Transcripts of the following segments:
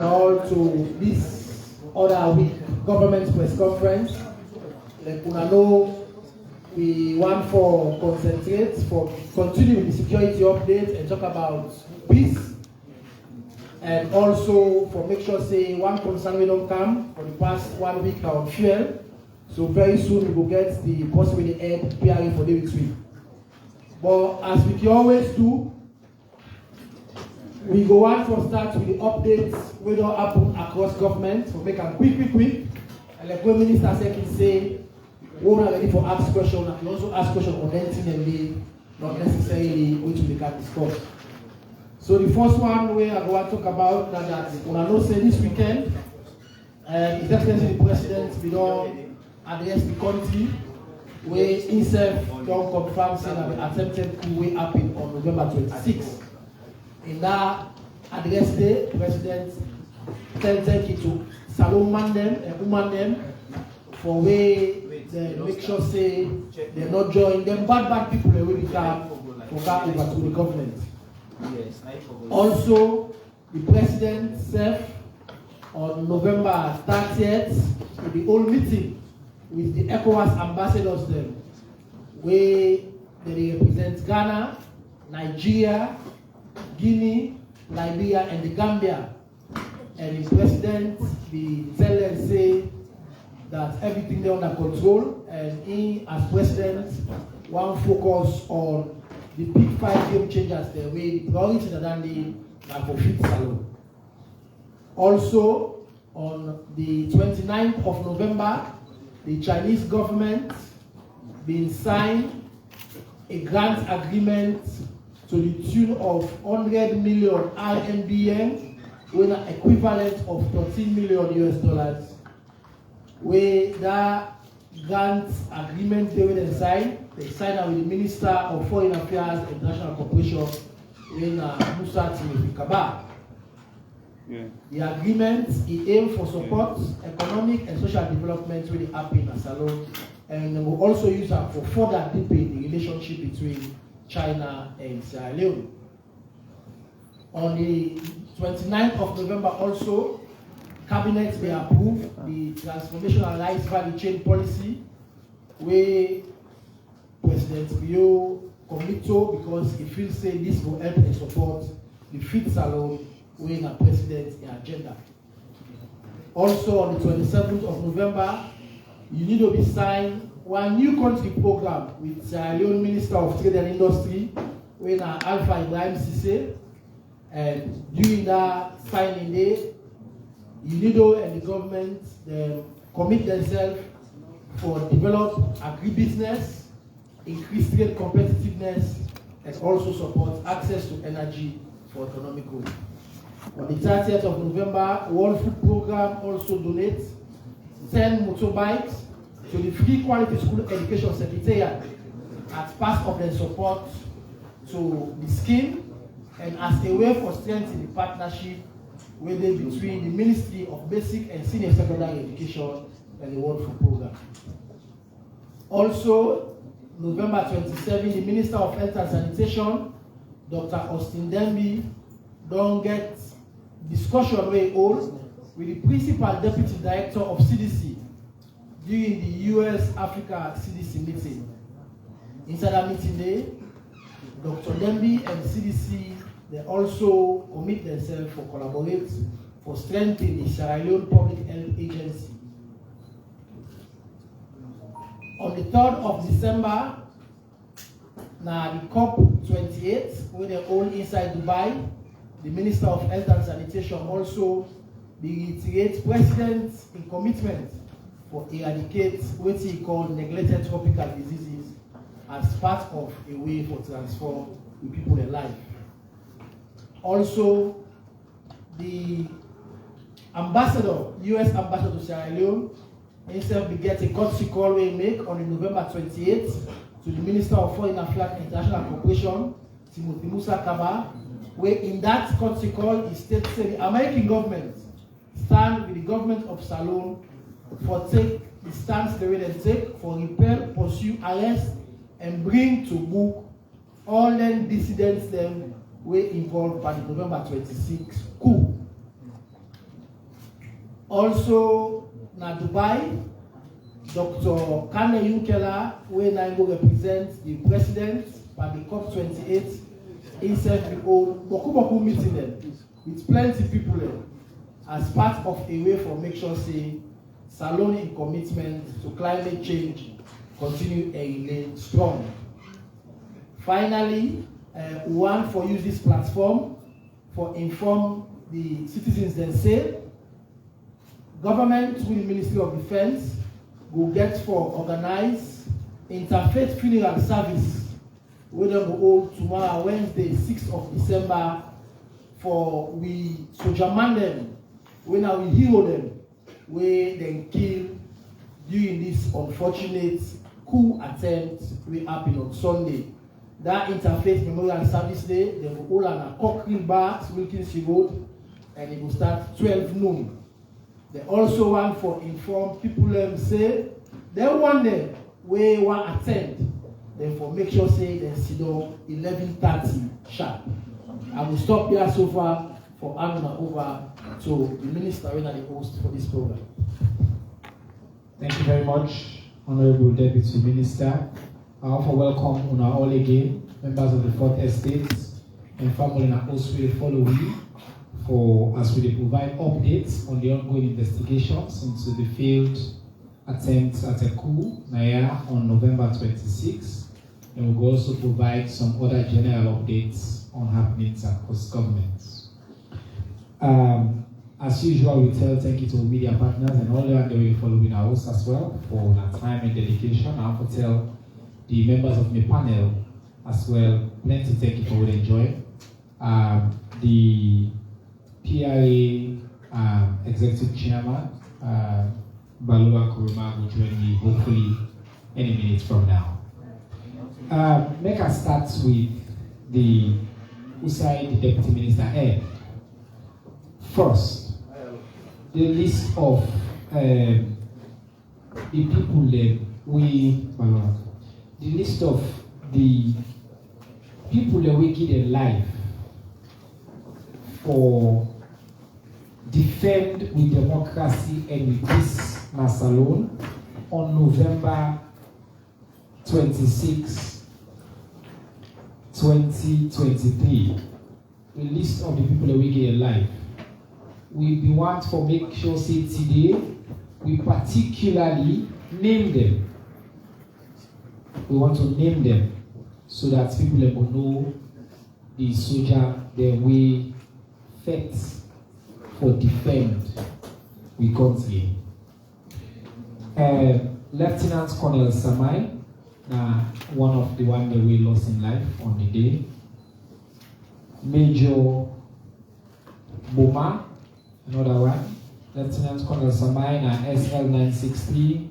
all to this other week government press conference. Like una know, we want for concentrate for continue with the security update and talk about peace, and also for make sure say one concern we don't come for the past 1 week now on fuel. So very soon we will get the possibly end PRA for the week. But as we can always do, we go on for start with the updates we don't happen across government. So make a quick. And like when Minister Seki say, we're not ready for ask questions, and we also ask questions on anything and they not necessarily which we can discuss. So the first one where I want to talk about that when I know say this weekend, His Excellency the President we don't address the country where himself don't confirm saying that the attempted coup will happen on November 26th. In that address day, President thank you to Salon Mandem and Umandem for way they make sure say they're not joining them bad people they will become for back over to the government. Also, the President said on November 30th, the whole meeting with the ECOWAS ambassadors them, where they represent Ghana, Nigeria, Guinea, Liberia, and the Gambia. And the President be tell them say that everything they under control, and he as President want focus on the big 5 game changers the way the priority that they are for fit salon. Also, on the 29th of November, the Chinese government been signed a grant agreement to the tune of 100 million RMB, with an equivalent of 13 million US dollars. Where that grant agreement they will sign, they sign with the Minister of Foreign Affairs and International Cooperation, in Musa Timothy Kaba. Yeah. The agreement is aimed for support economic and social development really happen in Salon, and we will also use that for further deepening the relationship between China and Sierra Leone. On the 29th of November also, Cabinet may approve the transformational rice value chain policy where President Bio commit to because he feels say this will help and support the fit salon when a president's agenda. Also on the 27th of November, you need to be signed one new country program with Sierra Leone Minister of Trade and Industry when Alpha Ibrahim Sise, and during that signing day, UNIDO and the government commit themselves for develop agribusiness, increase trade competitiveness, and also support access to energy for economic growth. On the 30th of November, World Food Program also donates 10 motorbikes to the Free Quality School Education Secretariat as part of their support to the scheme and as a way for strengthening the partnership between the Ministry of Basic and Senior Secondary Education and the World Food Program. Also, November 27, the Minister of Health and Sanitation, Dr. Austin Demby, don't get discussion way old with the Principal Deputy Director of CDC during the US Africa CDC meeting. Inside that meeting day, Dr. Demby and CDC they also commit themselves for collaborate for strengthening the Sierra Leone Public Health Agency. On the 3rd of December, now the COP28, where they all inside Dubai, the Minister of Health and Sanitation also reiterates President's commitment for eradicate what he called neglected tropical diseases as part of a way for transform the people alive. Also, the ambassador, US ambassador to Sierra Leone, himself beget a courtesy call we make on November 28th to the Minister of Foreign Affairs and International Cooperation, Timothy Musa Kaba, where in that courtesy call he states that the American government stand with the government of Salon for take the stance they will take for repel, pursue, arrest, and bring to book all them dissidents them were involved by the November 26 coup. Also, na Dubai, Dr. Kane Yunkela, where Nango represents the president by the COP28, himself the old Boku meeting them with plenty people there as part of a way for make sure say Salone in commitment to climate change continue a remain strong. Finally, we want for use this platform for inform the citizens then say government with the Ministry of Defense will get for organize interfaith funeral service where they will hold tomorrow Wednesday 6th of December for we soldier man them when we hero them where they kill during this unfortunate coup attempt we happened on Sunday. That interfaith memorial service day, they will hold on a Cochrane Bar, Wilkinson Road, and it will start 12 noon. They also want for inform people say they want them where want attend. Then for make sure say they sit down 11:30 sharp. I will stop here so far for handing over to the minister and the host for this program. Thank you very much, Honorable Deputy Minister. I offer welcome on our all again, members of the Fourth Estate and family and host will follow we for as we provide updates on the ongoing investigations into the failed attempt at a coup on November 26, and we will also provide some other general updates on happenings across governments. As usual, we thank you to our media partners and all the other way following our host as well for their time and dedication. I also tell the members of my panel as well, plenty thank you for what they enjoy. The PRA Executive Chairman, Balua Kuruma, will join me hopefully any minute from now. Make us start with the Usai, the Deputy Minister. First, the list of the people that we, the list of the people that we give their life for defend with democracy and with peace Salone on November 26, 2023. The list of the people that we give their life. We want to make sure say today we particularly name them. We want to name them so that people will know the soldier that we fight for defend we country. Lieutenant Colonel Samai, one of the one that we lost in life on the day. Major Boma, another one. Lieutenant Colonel Samai, SL 963.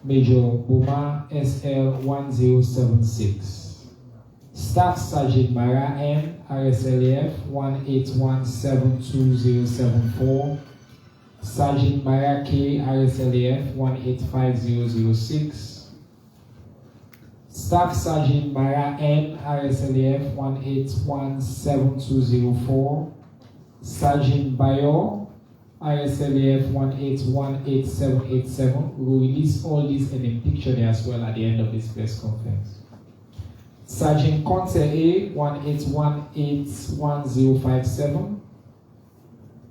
Major Boma, SL 1076. Staff Sergeant Mara M, RSLF 181720074. Sergeant Mara K, RSLF 185006. Staff Sergeant Mara N, RSLF 1817204. Sergeant Bayo, RSLF 1818787. We will release all these in a picture there as well at the end of this press conference. Sergeant Conte A 181811057.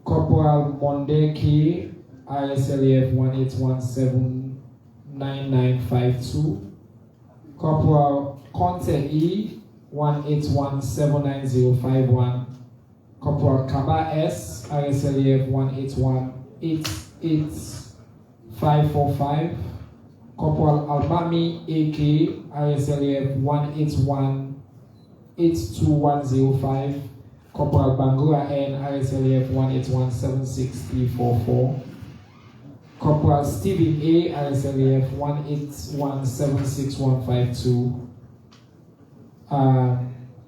Corporal Monde K, RSLF 181799952. Corporal Conte E 181795051. Corporal Kaba S, RSLF 181888545. Corporal Almami AK, RSLF 181822105. Corporal Bangura N, RSLF 181763444. Corporal Stephen A, RSLF 181765152.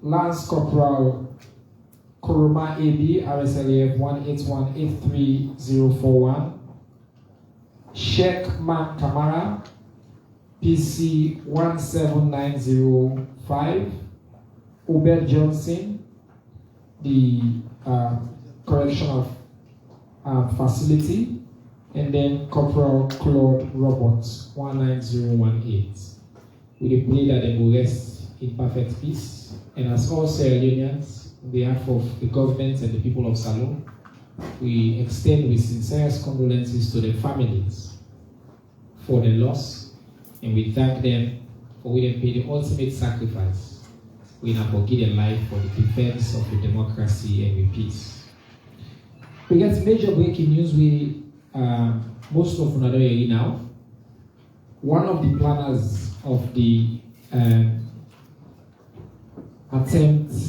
Lance Corporal Kuruma AB, RSLF 181834041. Sheikh Man Kamara, PC 17905. Uber Johnson, the correction of facility, and then Corporal Claude Roberts, 19018. We pray that they will rest in perfect peace. And as all Sierra Leoneans, on behalf of the government and the people of Salone, we extend with sincerest condolences to the families for the loss, and we thank them for we have paid the ultimate sacrifice in a forgiven life for the defense of the democracy and the peace. We get major breaking news we most of another area now. One of the planners of the attempted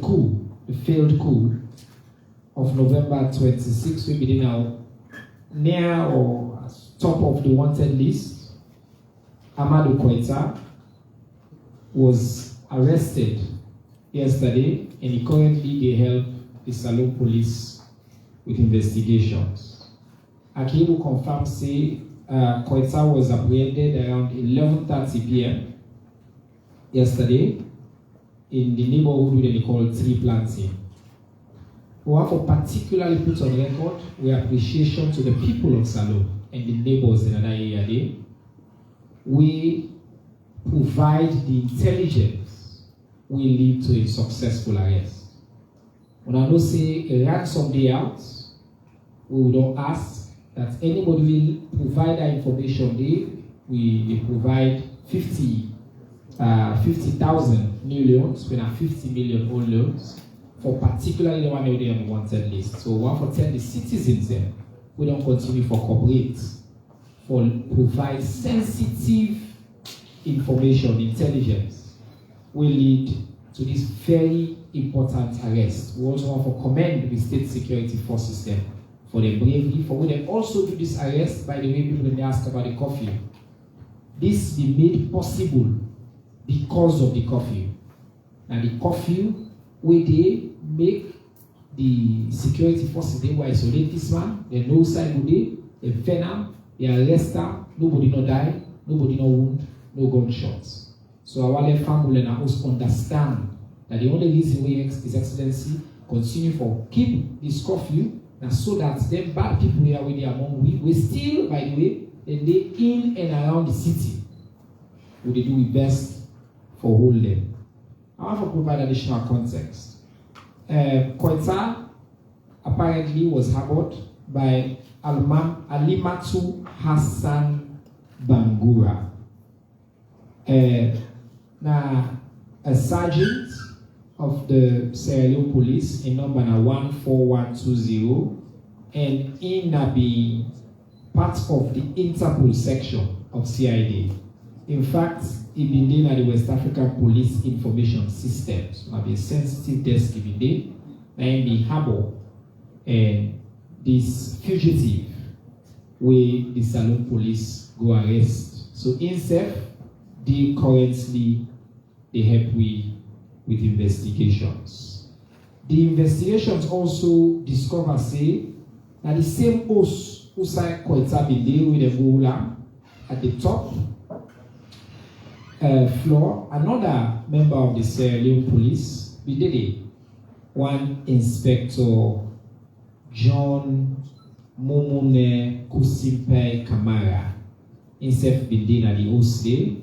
coup, the failed coup of November 26, we be now near or top of the wanted list. Amadou Koita was arrested yesterday, and he currently they help the Salone police with investigations. Akibu confirmed say Koita was apprehended around 11:30 p.m. yesterday in the neighborhood they call Tree Planting. We want to particularly put on record our appreciation to the people of Salone and the neighbors in that area there. We provide the intelligence will lead to a successful arrest. When I know say a ransom day out, we don't ask that anybody will provide that information there. We provide 50,000 new loans, we have 50 million old loans, for particularly the one on the wanted list. So we want to tell the citizens there, we don't continue for corporate, for provide sensitive information, intelligence, will lead to this very important arrest. We also want to commend the state security forces there for their bravery, for when they also do this arrest. By the way, people they ask about the curfew. This be made possible because of the curfew. And the curfew, where they make the security forces, they will isolate this man, they know side with they venom, they arrest him, nobody no die, nobody no wound, no gunshots. So our family and us understand that the only reason we His Excellency continue for keep this curfew, and so that them bad people here with their among we still, by the way, and they in and around the city, would they do the best for hold them. I want to provide additional context. Koita apparently was harbored by Alimatu Hassan Bangura. Now, a sergeant of the Sierra Leone Police in number 14120, and in being part of the Interpol section of CID. In fact, it been at the West African Police Information Systems. So be a sensitive desk in there, and the harbor and this fugitive where the Salone police go arrest. So INSEF, they currently they help with investigations. The investigations also discover say that the same host who signed Koita been there with the Gola at the top floor, another member of the Sierra Leone police, we did it. One Inspector John Momone Kusimpe Kamara, himself been there at the host day.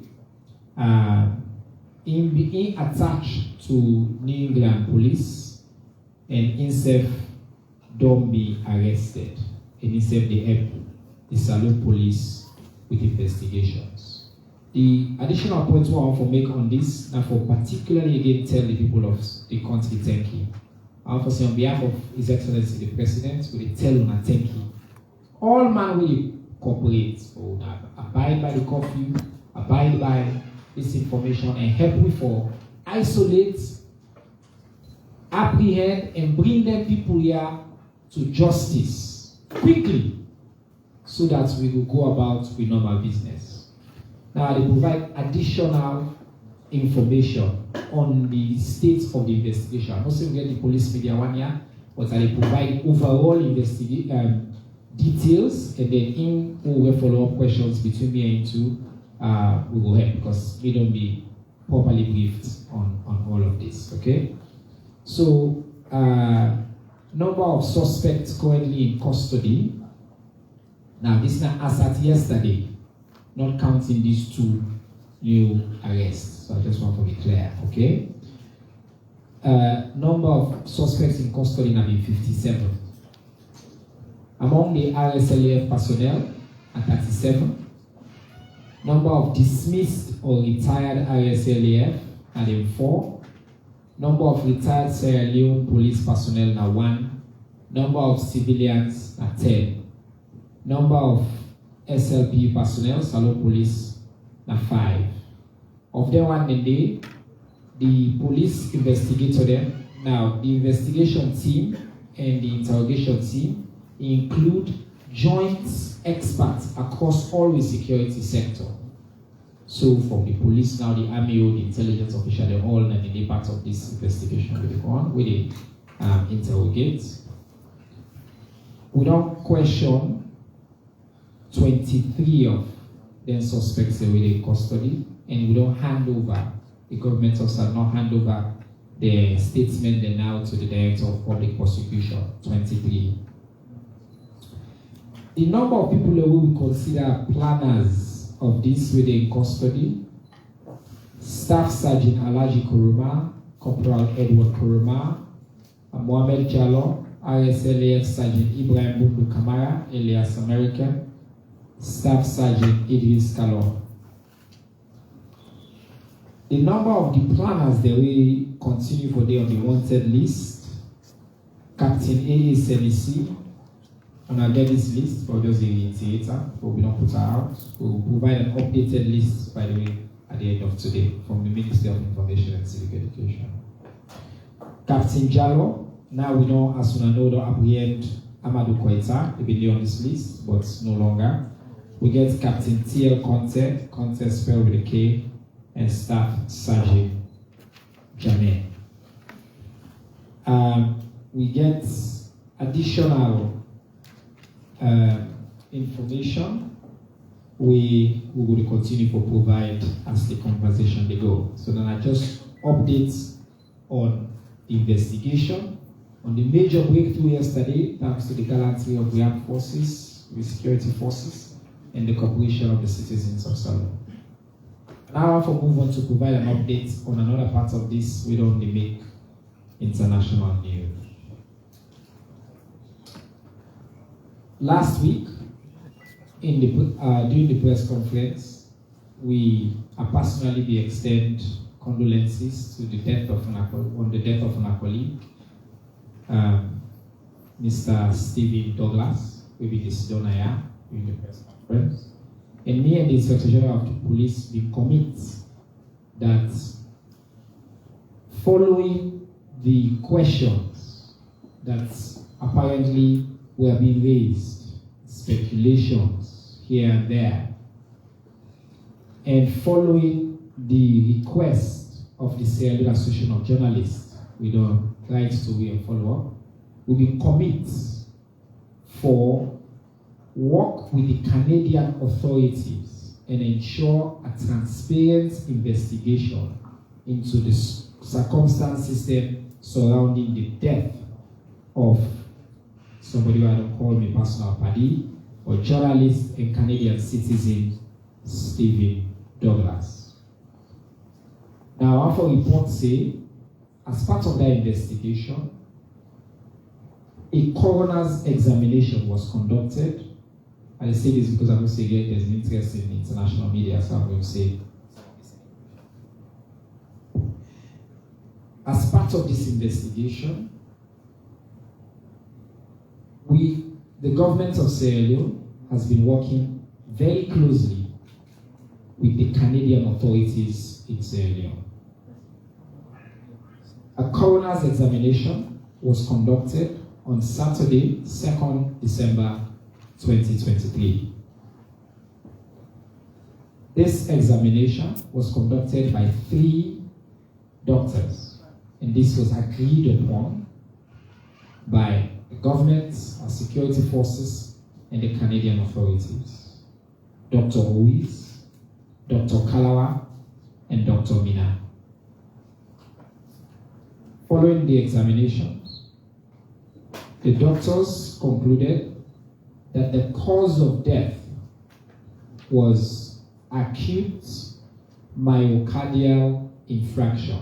In attached to New England police, and himself don't be arrested. And himself they help the Salone police with investigations. The additional points I want to make on this, and for particularly again tell the people of the country thank you. I want to say on behalf of His Excellency the President, we tell them thank you. All man will cooperate, or abide by the curfew, abide by this information, and help me for isolate, apprehend, and bring them people here to justice quickly, so that we will go about with normal business. Now, they provide additional information on the state of the investigation. I'm not saying we get the police media one year, but they provide overall details, and then in we will follow-up questions between me and you, we will help, because we don't be properly briefed on all of this, okay? So, Number of suspects currently in custody. Now, this is not as at yesterday, not counting these 2 new arrests. So I just want to be clear, okay? Number of suspects in custody now be 57. Among the RSLAF personnel are 37. Number of dismissed or retired RSLAF are 4. Number of retired Sierra Leone police personnel now 1. Number of civilians are 10. Number of SLP personnel, Salon Police, now 5. Of them, one day, the police investigator them. Now, the investigation team and the interrogation team include joint experts across all the security sector. So, from the police now, the army, the intelligence official, they're all in the part of this investigation will go on with the interrogate. We don't question 23 of them suspects away in custody, and we don't hand over, the government also not hand over the statement then now to the Director of Public Prosecution, 23. The number of people that we will consider planners of this within custody: Staff Sergeant Alaji Kuruma, Corporal Edward Kuruma, Mohamed Jallo, RSLAF Sergeant Ibrahim Bundu Kamara, alias American, Staff Sergeant Idris Kalon. The number of the planners that we continue for day on the wanted list: Captain A.A. Senisi. And I'll get this list for just the theater, but we don't put her out. We'll provide an updated list, by the way, at the end of today from the Ministry of Information and Civic Education. Captain Jallo, now we know as soon as we apprehend Amadou Koita, he'll be on this list, but no longer. We get Captain T.L. Conte spelled with a K, and Staff Sergeant Jamet. We get additional information we will continue to provide as the conversation they go. So then I just updates on the investigation, on the major breakthrough yesterday, thanks to the gallantry of the armed forces, the security forces, and the cooperation of the citizens of Salon. Now I move on to provide an update on another part of this we don't make international news. Last week, in the during the press conference, we personally extend condolences to the death of an colleague, Mr. Stephen Douglas, who be this donor during the press conference. And me and the Inspector General of the Police, we commit that following the questions that apparently were being raised, speculations here and there, and following the request of the Sierra Leone Association of Journalists with the right to a follow-up, we will commit for work with the Canadian authorities and ensure a transparent investigation into the circumstances surrounding the death of somebody who I don't call me personal paddy, or journalist and Canadian citizen Stephen Douglas. Now, our report say, as part of that investigation, a coroner's examination was conducted. I say this because I'm going to say there's an interest in international media, so I'm going to say. As part of this investigation, the government of Sierra Leone has been working very closely with the Canadian authorities in Sierra Leone. A coroner's examination was conducted on Saturday, 2nd December 2023. This examination was conducted by 3 doctors, and this was agreed upon by the government, our security forces, and the Canadian authorities. Dr. Ruiz, Dr. Kalawa, and Dr. Mina. Following the examinations, the doctors concluded that the cause of death was acute myocardial infarction,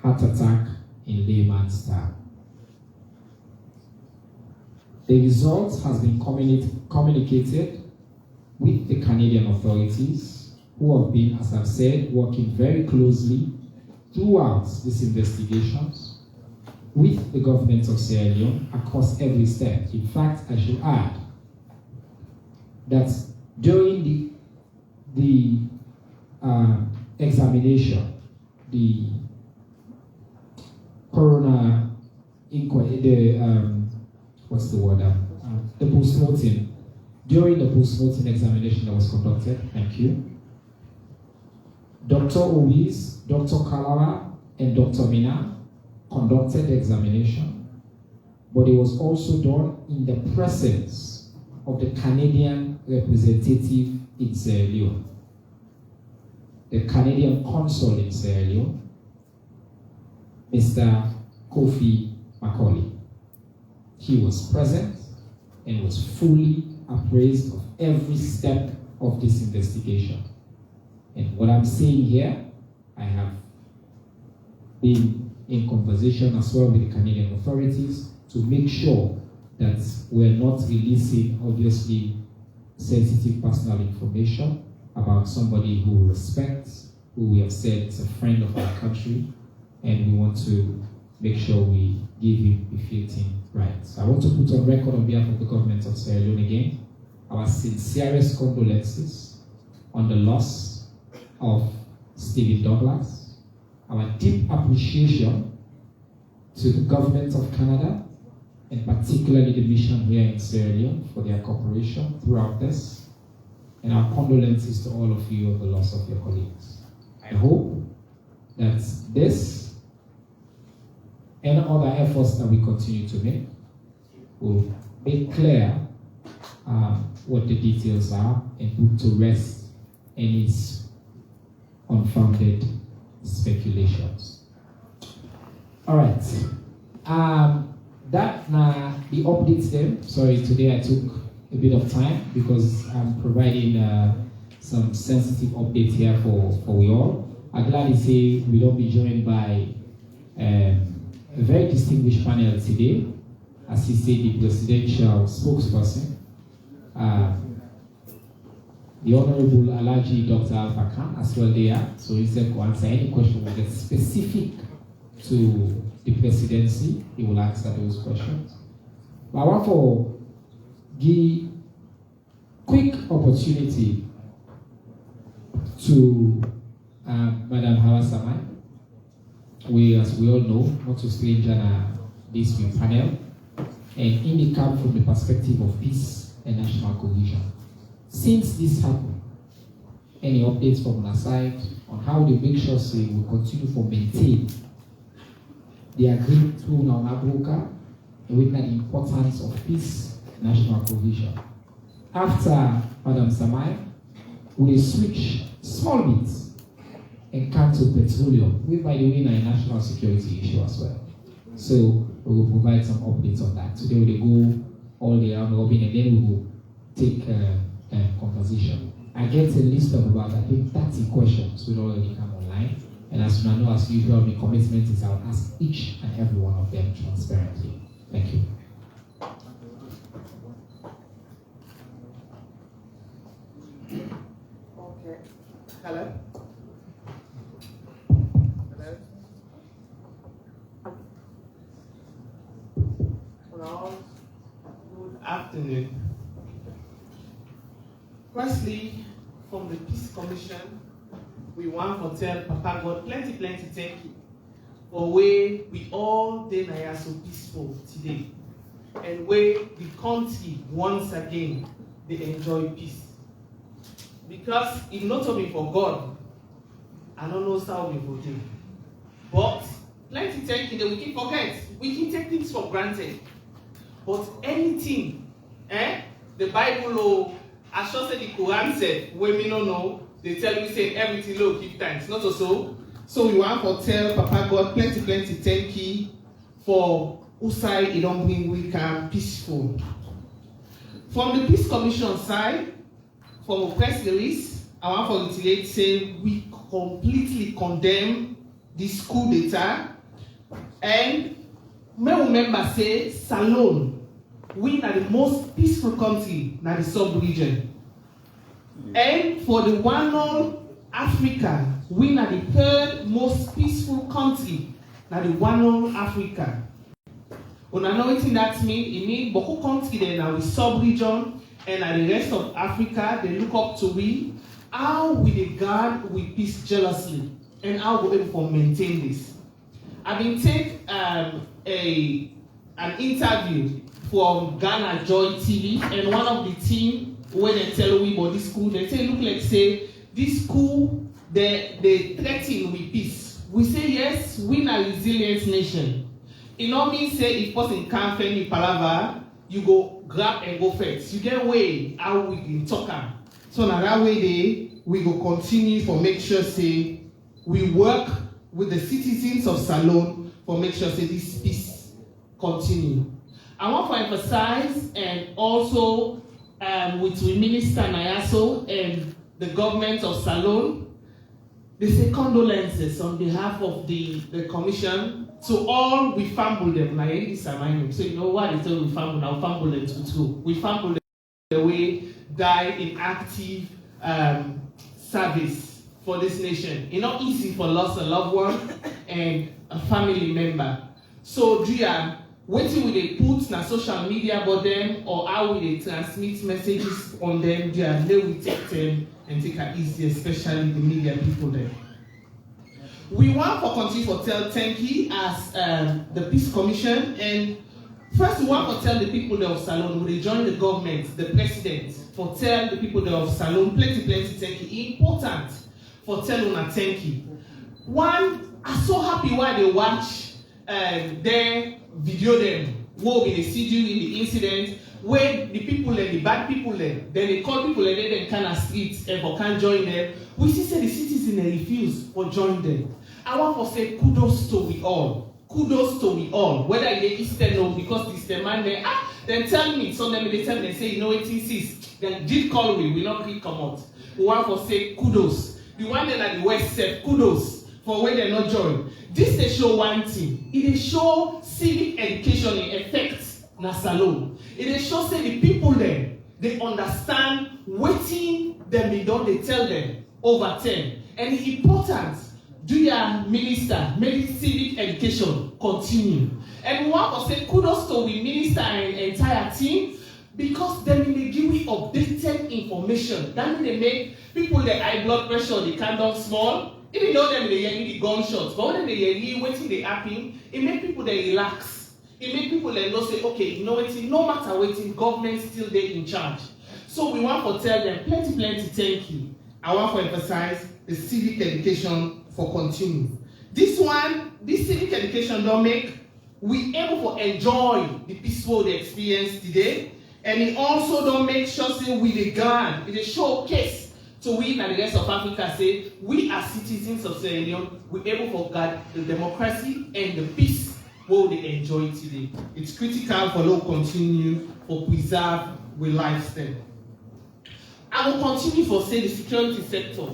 heart attack in layman's term. The result has been communicated with the Canadian authorities, who have been, as I've said, working very closely throughout these investigations with the government of Sierra Leone across every step. In fact, I should add that during the examination, the coroner inquiry, the post-mortem, during the post-mortem examination that was conducted, thank you, Dr. Owis, Dr. Kalara, and Dr. Mina conducted the examination, but it was also done in the presence of the Canadian representative in Sierra Leone, the Canadian consul in Sierra Leone, Mr. Kofi Macaulay. He was present and was fully appraised of every step of this investigation. And what I'm saying here, I have been in conversation as well with the Canadian authorities to make sure that we're not releasing, obviously, sensitive personal information about somebody who we respect, who we have said is a friend of our country, and we want to make sure we give him befitting rights. I want to put on record on behalf of the government of Sierra Leone again our sincerest condolences on the loss of Stephen Douglas, our deep appreciation to the government of Canada, and particularly the mission here in Sierra Leone for their cooperation throughout this, and our condolences to all of you of the loss of your colleagues. I hope that this and other efforts that we continue to make will make clear what the details are and put to rest any unfounded speculations. All right. The updates then. Sorry, today I took a bit of time because I'm providing some sensitive updates here for we all. I'm glad to say we will be joined by a very distinguished panel today. As he said, the presidential spokesperson, the Honorable Alaji Dr. Alpha Khan, as well there. So he said to answer any question that is specific to the presidency, he will answer those questions. But I want to give quick opportunity to Madam Hawa Samai. As we all know, not to stranger than this new panel, and indicate from the perspective of peace and national cohesion. Since this happened, any updates from our side on how they make sure we will continue to maintain the agreement through Naunabroka and with the importance of peace and national cohesion. After Madam Samai, we will switch small bits and come to petroleum, which by the way is a national security issue as well. So we will provide some updates on that. Today we will go all the round robin and then we will take a conversation. I get a list of about, I think, 30 questions will already come online. And as you know, as usual, the commitment is I'll ask each and every one of them transparently. Thank you. Okay. Hello? Hello? Good afternoon. Firstly, from the Peace Commission, we want to tell Papa God plenty thank you for way we all day now so peaceful today, and way the country once again they enjoy peace. Because if not only for God, I don't know how we will do. But plenty thank you that we can forget. We can take things for granted. But anything, the Bible, as sure say the Quran said, when we don't know, they tell me say everything low, give thanks. Not so. So we want to tell Papa God plenty thank you for side it don't bring we can peaceful. From the Peace Commission side, from a press release, I want to reiterate say we completely condemn this coup d'etat, and may remember say Salone, we are the most peaceful country in the sub-region. And for the one all Africa, we are the third most peaceful country in the one all Africa. When I know what that means, it means beaucoup countries in our sub-region and the rest of Africa, they look up to we. How we guard with peace jealously, and how we able to maintain this. I've been take an interview from Ghana Joy TV, and one of the team when they tell we about this school, they say look like say this school they threaten with peace. We say yes, we are a resilient nation. It not mean say if person can't find you palava, you go grab and go first. You get way how we can talk am. So now that way we go continue for make sure say we work with the citizens of Salone for make sure say this peace continue. I want to emphasize and also with Minister Nayaso and the government of Salone, they say condolences on behalf of the commission to all we fumble them. So you know what they say we fumble now, fumble them too. We fumble them the way die in active service for this nation. It's not easy for loss a loved one and a family member. So waiting will they put na social media about them or how will they transmit messages on them, they will take them and take it easy, especially the media people there. We want to continue to tell thank you as the Peace Commission, and first we want to tell the people of Salone when they join the government, the president, for tell the people of Salone plenty thank you. Important for tell una thank you. One, I'm so happy why they watch their video them, what they see during the incident, where the people and the bad people then they call people and they kind of streets and for can't join them. We see say the citizens refuse for join them. I want to say kudos to we all. Kudos to we all. Whether they Eastern or because this the man there, then tell me, so then they tell me, say, you know it is. Then did call we not click come out. We want to say kudos. The one that at the West said kudos for when they not join. This they show one thing. It is show civic education in effect na Salone. It is show say the people there, they understand waiting them they don't they tell them over 10. And the importance do your minister make civic education continue. And we want to say kudos to the minister and entire team because then they give me updated information. That means they make people that high blood pressure, they can't down small. Even though them they hear the gunshots, but when they hear waiting they happen, it make people they relax. It make people they know say, okay, you know what, no matter waiting, government still they in charge. So we want to tell them plenty thank you. I want to emphasize the civic education for continue. This civic education don't make we able to enjoy the peaceful experience today, and it also don't make sure say we the guard, it showcase to we and the rest of Africa say we as citizens of Sierra Leone we able to guard the democracy and the peace what they enjoy today. It's critical for law continue for preserve with lifestyle. I will continue for say the security sector.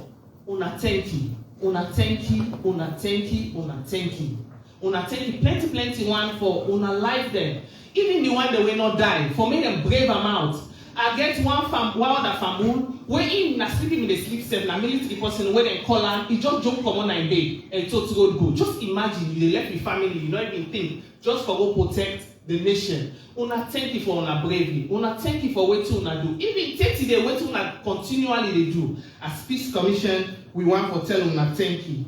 Una thank you. Una thank you. Una thank you. Una thank you. Una thank you. Plenty one for una life them. Even the one that will not die. For me them brave them out. I get one other family where him na sleeping in the sleep set na military person where they call him, he just jump come on in bed and told to go. Just imagine you left your family, you don't even think, just for go protect the nation. Una thank you for una bravery. Una thank you for what una do. Even 30 days what una continually they do. As Peace Commission, we want to tell una thank you.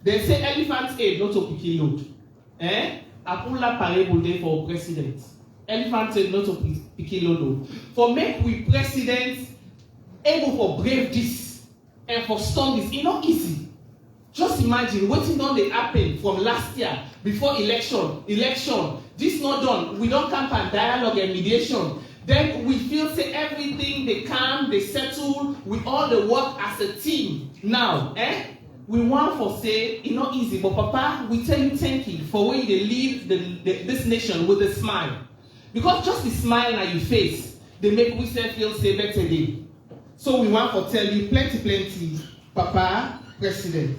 They say elephant aid not to pick load. Apula parable day for president. Elephant aid not to pick load. For make we presidents able for brave this and for storm this, it's not easy. Just imagine what don't happen from last year before election. This not done. We don't camp and dialogue and mediation. Then we feel say everything they calm, they settle with all the work as a team. Now, we want for say, it's not easy, but Papa, we tell you thank you for when you leave this nation with a smile. Because just the smile on your face, they make we feel say better day. So we want to tell you plenty, Papa, President.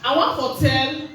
I want to tell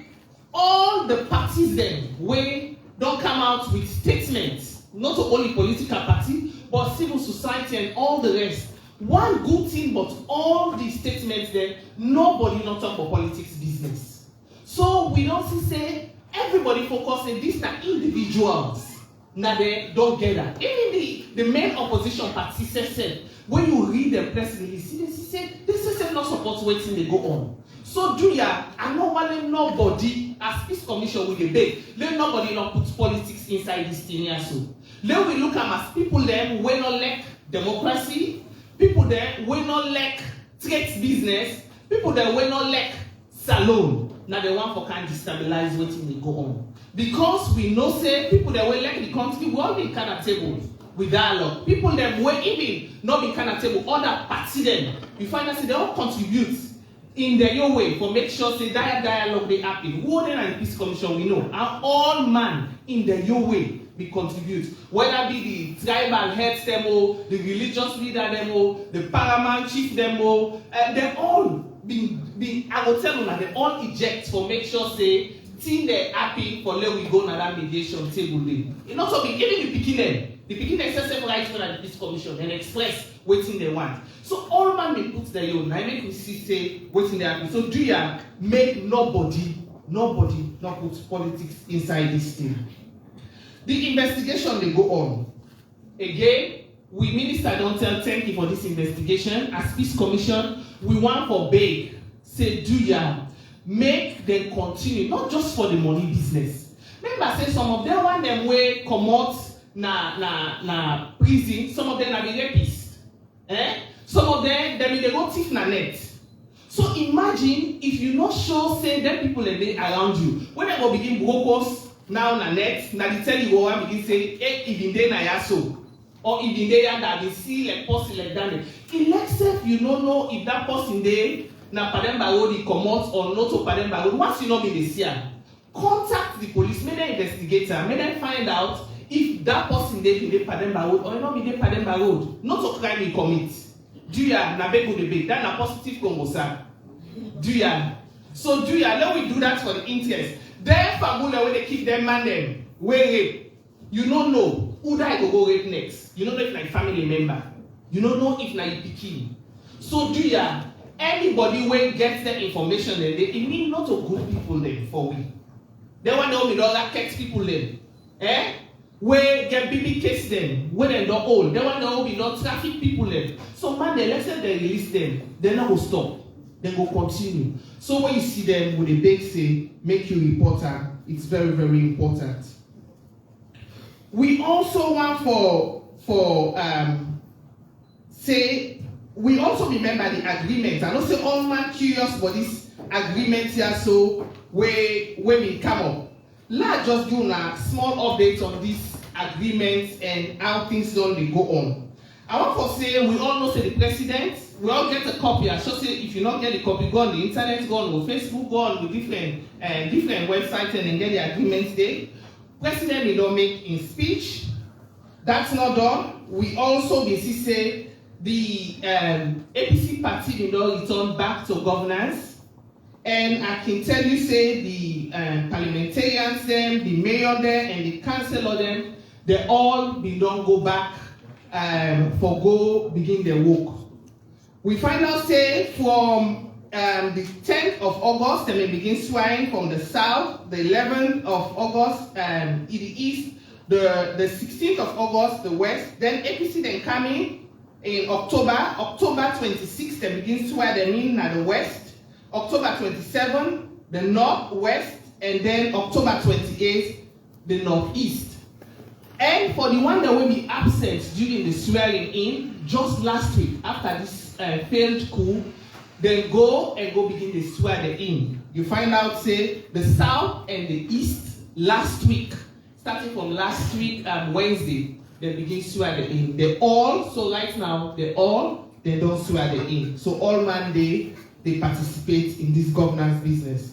all the parties then, where don't come out with statements, not only political party, but civil society and all the rest. One good thing, but all these statements there, nobody not talk about politics business. So we don't say everybody focus on this na individuals. Now they don't get that. Even the main opposition party said, when you read the press release, they say this is not support waiting they go on. So do ya, and normally nobody, as Peace Commission with the big, let nobody not put politics inside this thing here so. Then we look at as people them when not like democracy. People there will not like trade business. People there will not like salon. Now they want for kind of destabilize waiting they go on. Because we know say people that will like the country will all be kind of table with dialogue. People that will even not be kind of table, other party them. You find out say they all contribute in their own way for make sure say that dialogue they happen. Who then and the Peace Commission we know are all man in their own way. We contribute, whether be the tribal heads demo, the religious leader demo, the paramount chief demo, they all be I will tell you now, they all eject for make sure say team they happy for let we go na that mediation table day. It not so be even the picking excessive rights for the Peace Commission and express waiting they want. So all man may put their own. I make we see say waiting they happy. So do ya make nobody not put politics inside this thing. The investigation they go on. Again, we minister don't tell thank you for this investigation. As Peace Commission, we want for beg, say do ya, make them continue, not just for the money business. Remember, say some of them want them way come out na prison, some of them are the rapists. Some of them they go thief na net. So imagine if you not sure say them people that they around you, when they go begin brokers. Now na net, na the tell you go begin say, even they na yaso, or even they that they see like person like that. Except you don't know if that person there na Pademba road he come out or not to Pademba road. Once you know me this year, contact the police, make them investigate her, make them find out if that person there be the Pademba road or not be the Pademba road. Not to crime he commit. Do ya na beg the beg? That na positive Congo sir. Do ya? So do ya? Let we do that for the interest. Then family when they keep them man them, where rape. You don't know who die go rape next. You don't know if like family member. You don't know if like pikin. So do ya anybody when gets that information then they it mean not to good people them for we. They want to know me don't catch people them. Where get BB case them, when they don't old, they want to know me not traffic people them. So man they let's say they release them, they not go stop. Then go continue. So when you see them with a big say, make you report them, it's very, very important. We also want say we also remember the agreement. I don't say all man curious about this agreement here, so when we come up. Let's just do a small update on this agreement and how things don't go on. I want to say we all know say the president. We all get a copy. I should say if you not get the copy, go on the internet, go on with Facebook, go on with different websites and then get the agreement there. President will not make in speech. That's not done. We also basically say the APC party will not return back to governance. And I can tell you say the parliamentarians them, the mayor them, and the councillor them, they all will not go back for go begin their work. We find out say from the 10th of August, they may begin swearing from the south, the 11th of August in the east, the 16th of August, the west. Then APC then coming in October 26th, they begin swear them in at the west. October 27th, the northwest, and then October 28th, the northeast. And for the one that will be absent during the swearing in, just last week, after this failed coup, then go begin the swear in. You find out, say, the south and the east last week, starting from last week, Wednesday, they begin swear in. They all, so right now, they don't swear in. So all man, they they participate in this governance business.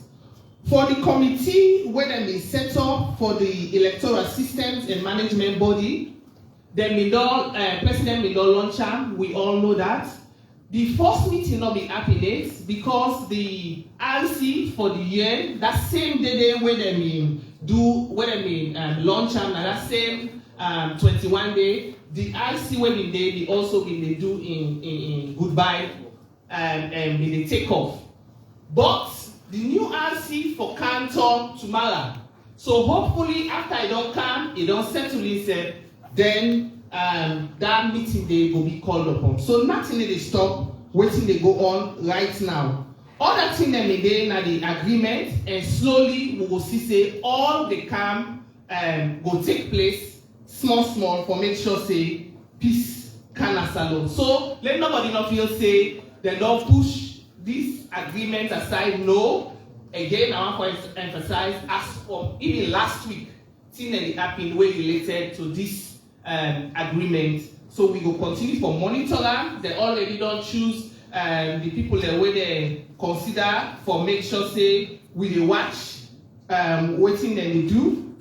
For the committee where they be set up for the electoral systems and management body, President Middle launcher, we all know that. The first meeting not be happening because the RC for the year, that same day where they launch and that same 21 day, the RC where they also they do in goodbye and they take off. But the new RC for Canton tomorrow. So hopefully after it don't come, it don't settle itself, then that meeting they will be called upon. So nothing they stop, waiting they go on right now. Other thing that they na the agreement, and slowly we will see say all the camp go take place small for make sure say peace can alone. So let nobody not feel say they don't push this agreement aside. No, again I want to emphasize as from even last week, thing that happened way related to this agreement. So we will continue for monitoring. They already don't choose the people that way they consider for make sure say we dey watch waiting that they do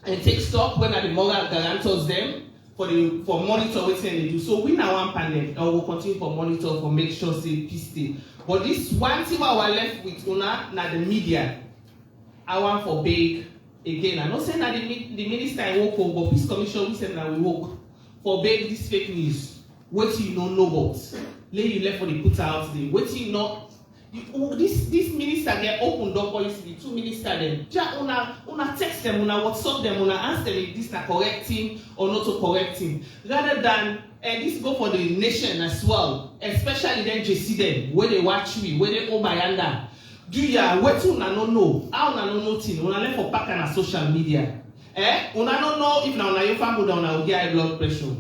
and take stock when are the moral guarantors them for monitor waiting they do. So we now one panel and we'll continue for monitor for make sure say peace stay. But this one thing I was left with una na the media. I want for beg again. I'm not saying that the minister I work for, but peace commission we say that we work for beg this fake news. What you don't know about. Let you left for the put out there. What you not. This minister get open door policy. The two ministers them. Just una text them, una WhatsApp them, una ask them if this na correcting or not to correcting. Rather than this go for the nation as well, especially then JC them where they watch me, where they my under. Do ya what una no know? How una no know thing? Una left for pack on social media. Una no know if na una your family down una will get high blood pressure.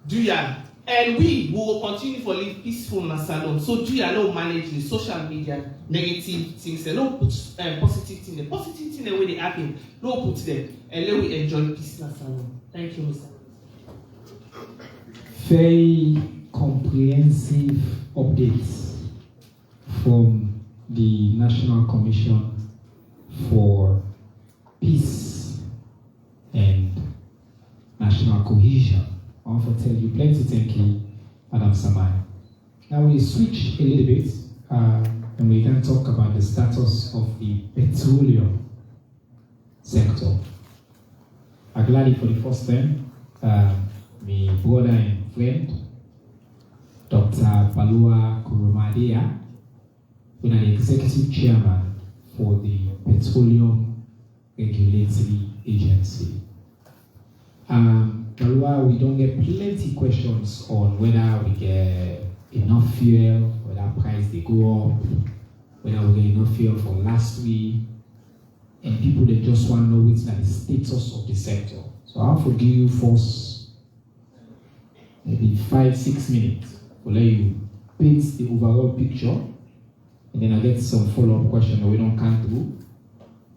Do ya? And we will continue for live peaceful in salon. So do you know manage the social media negative things and no put positive things. The positive things the way they happen, no put them and let we enjoy peace in salon. Thank you, Mr. Very comprehensive updates from the National Commission for Peace and National Cohesion. I want to tell you plenty thank you, Madam Samai. Now we switch a little bit and we can talk about the status of the petroleum sector. I'm glad for the first time, my brother and friend, Dr. Balua Kurumadea, who is the executive chairman for the Petroleum Regulatory Agency. Balua, we don't get plenty questions on whether we get enough fuel, whether price they go up, whether we get enough fuel for last week, and people that just want to know what's the status of the sector. So I'll forgive you first, maybe 5-6 minutes. We'll let you paint the overall picture, and then I get some follow-up questions that we don't come through.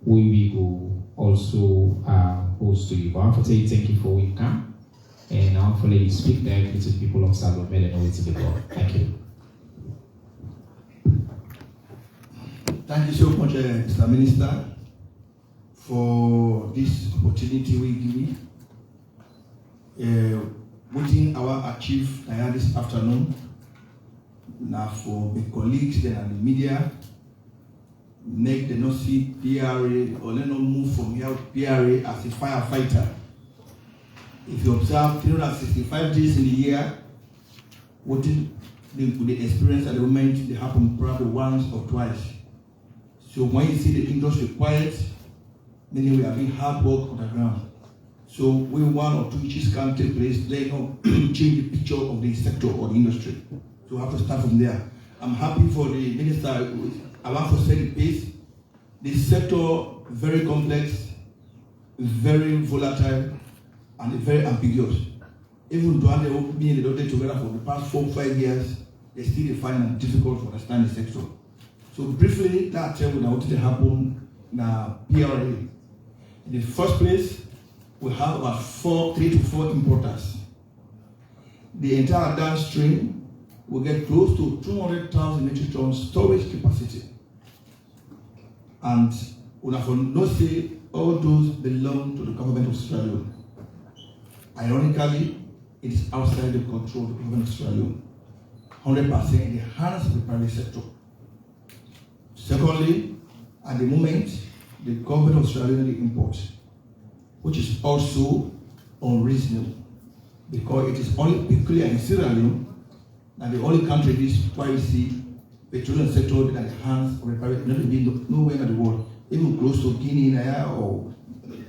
We will also pose to you. But I want to tell you thank you for what you come. And I want to let you speak directly to the people of Salome and know it's a big God. Thank you. Thank you so much, Mr. Minister, for this opportunity we give me. Waiting our achieve this afternoon. Now for the colleagues and the media, make the not see PRA or let not move from here PRA as a firefighter. If you observe 365 days in a year, what the experience at the moment, they happen probably once or twice. So when you see the industry quiet, meaning we are doing hard work on the ground. So when one or two issues can take place, they not change the picture of the sector or the industry. So we have to start from there. I'm happy for the minister. I want to set the pace. The sector very complex, very volatile, and very ambiguous. Even though they have been in the together for the past 4-5 years, they still find it difficult to understand the sector. So briefly, that tell you what happened na PRA. In the first place, we have about 3 to 4 importers. The entire downstream, we get close to 200,000 metric tons storage capacity. And we have no say all those belong to the government of Sierra Leone. Ironically, it is outside the control of the government of Sierra Leone. 100% in the hands of the private sector. Secondly, at the moment, the government of Sierra Leone import, which is also unreasonable, because it is only peculiar in Sierra Leone and the only country this why you see petroleum sector in the hands of the private, not being nowhere in the world, even close to Guinea or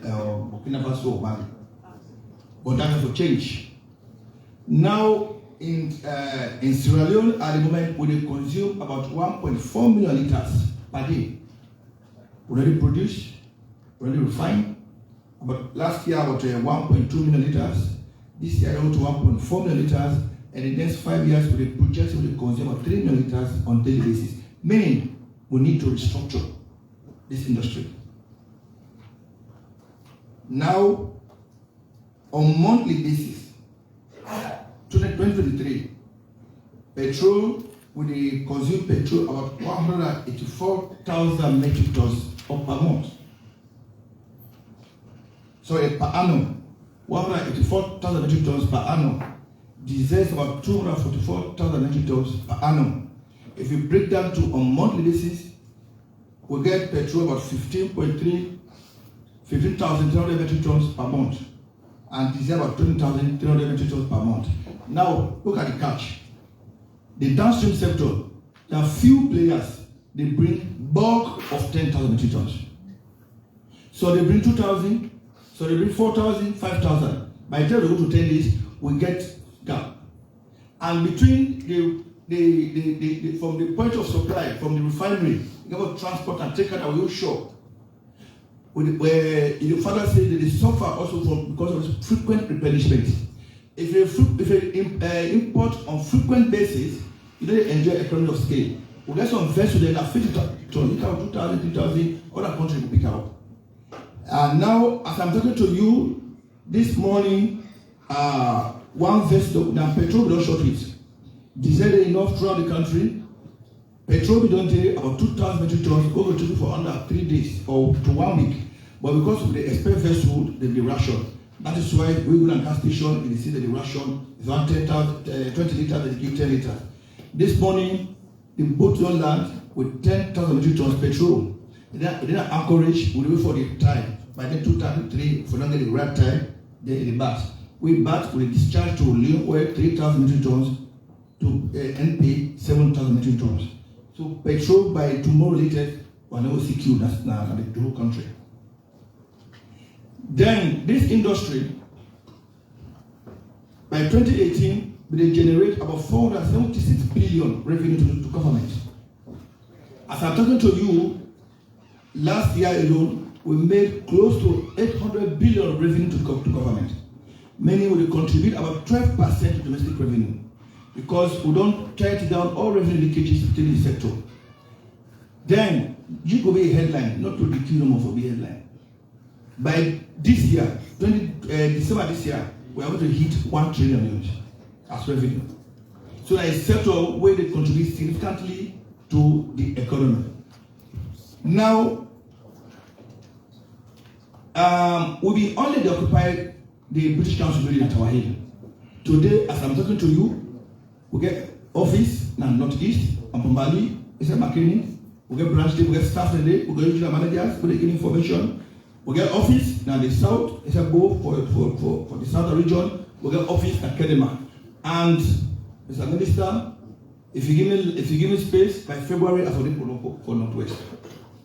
Burkina Faso or Mali. But that has to change. Now, in Sierra Leone, at the moment, we consume about 1.4 million liters per day. Already produced, already refined. About last year, about 1.2 million liters. This year, down to 1.4 million liters. And in the next 5 years, we project we consume about 3 million liters on daily basis. Meaning, we need to restructure this industry. Now, on monthly basis, 2023, petrol, we consume petrol about 184,000 metric tons per month. Sorry, per annum. 184,000 metric tons per annum. Diesel is about 244,000 metric tons per annum. If you break down to on monthly basis, we get petrol about 15,300 metric tons per month. And diesel about 20,300 metric tons per month. Now, look at the catch. The downstream sector, there are few players, they bring bulk of 10,000 metric tons. So they bring 2,000, so they bring 4,000, 5,000. By the time we go to 10 days, we get gap. And between from the point of supply, from the refinery, you have to transport and take it away shore. Where the father said that they suffer also because of frequent replenishment. If you import on frequent basis, you don't enjoy economy of scale. We get some vessels that are 50,000, 2,000, 3,000, other countries will pick up. And now, as I'm talking to you, this morning, one vessel, now petrol we don't short it. Diesel enough throughout the country. Petrol we don't take about 2,000 metric tons, over to for under 3 days or to 1 week. But because of the express vessel, they ration. That is why we go to gas station, you see that the ration is around 20 liters, they give 10 liters. This morning, the boat don't land with 10,000 metric tons petrol. They didn't anchorage, we wait for the time. By then 2:33, for not the right time, they bat. We discharge to Leon oil 3,000 metric tons, to NP 7,000 metric tons. So petrol by tomorrow latest, we are now secure the whole country. Then this industry, by 2018, they generate about 476 billion revenue to government. As I'm talking to you, last year alone, we made close to 800 billion revenue to government. Meaning we contribute about 12% to domestic revenue. Because we don't try to down all revenue leakages within the sector. Then, you go be a headline, not to the kingdom of a headline. By this year, December this year, we are going to hit 1 trillion as revenue. So that is a sector where they contribute significantly to the economy. Now, we'll be only occupied the British Council building at our hill. Today, as I'm talking to you, we get office in the northeast, and Bombali, it's a McKinney. We get branch day, we get staff today, we get regional managers, we get information. We get office in the south, it's a go for the southern region. We get office at Kedema. And Mr. Minister, if you give me space, by February, I will for Northwest.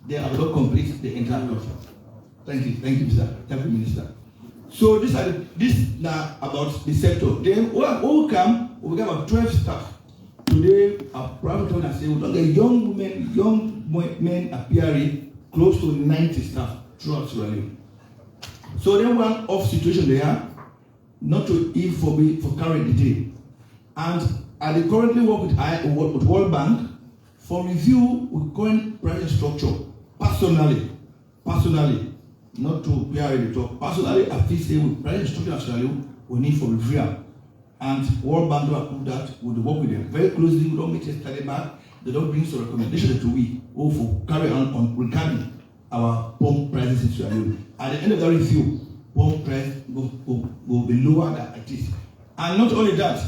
Then I will complete the entire country. Thank you, Mr. Deputy Minister. So this now about the sector. Then all come, we get about 12 staff. Today, our private owner say we don't get young men appearing close to 90 staff throughout Sierra Leone. So then one off situation there, not to eat for carrying the day. And I currently work with World Bank for review with current private structure. Personally, not to PR the talk. Personally, I feel say with private structure in Sierra Leone, we need for review. And World Bank don't approve that. We work with them very closely. We don't make a study back. They don't bring some recommendations to we for carry on regarding our pump prices in Sierra Leone. At the end of the review, pump price will be lower than it is. And not only that,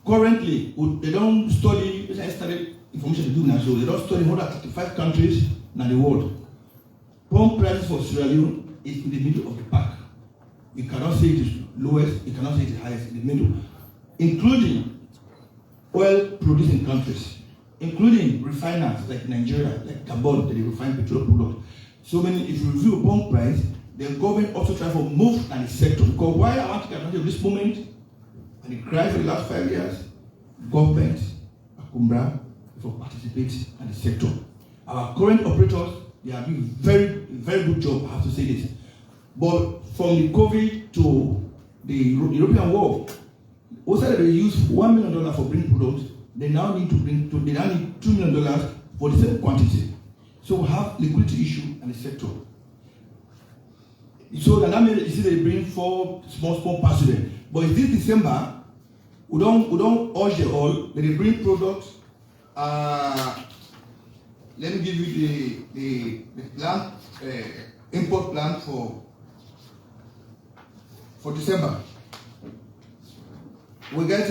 currently they don't study. I studied information to do now, so they don't study 135 countries in the world. Pump prices for Sierra Leone is in the middle of the pack. You cannot say it is lowest, you cannot say it is highest, in the middle, including oil-producing countries, including refiners like Nigeria, like Gabon, that they refine petroleum products. So many, if you review pump price, the government also try to move in the sector. Because why I want to get advantage of this moment, and the cry for the last 5 years, government, Akumbra, for participate in the sector. Our current operators, they are doing very good job, I have to say this. But from the COVID to the European war, also they use $1 million for bring products, they now need $2 million for the same quantity. So we have liquidity issue in the sector. So that means you see they bring 4 small passengers. But in this December, we don't urge the all, they bring products. Let me give you the plan, import plan for December. We get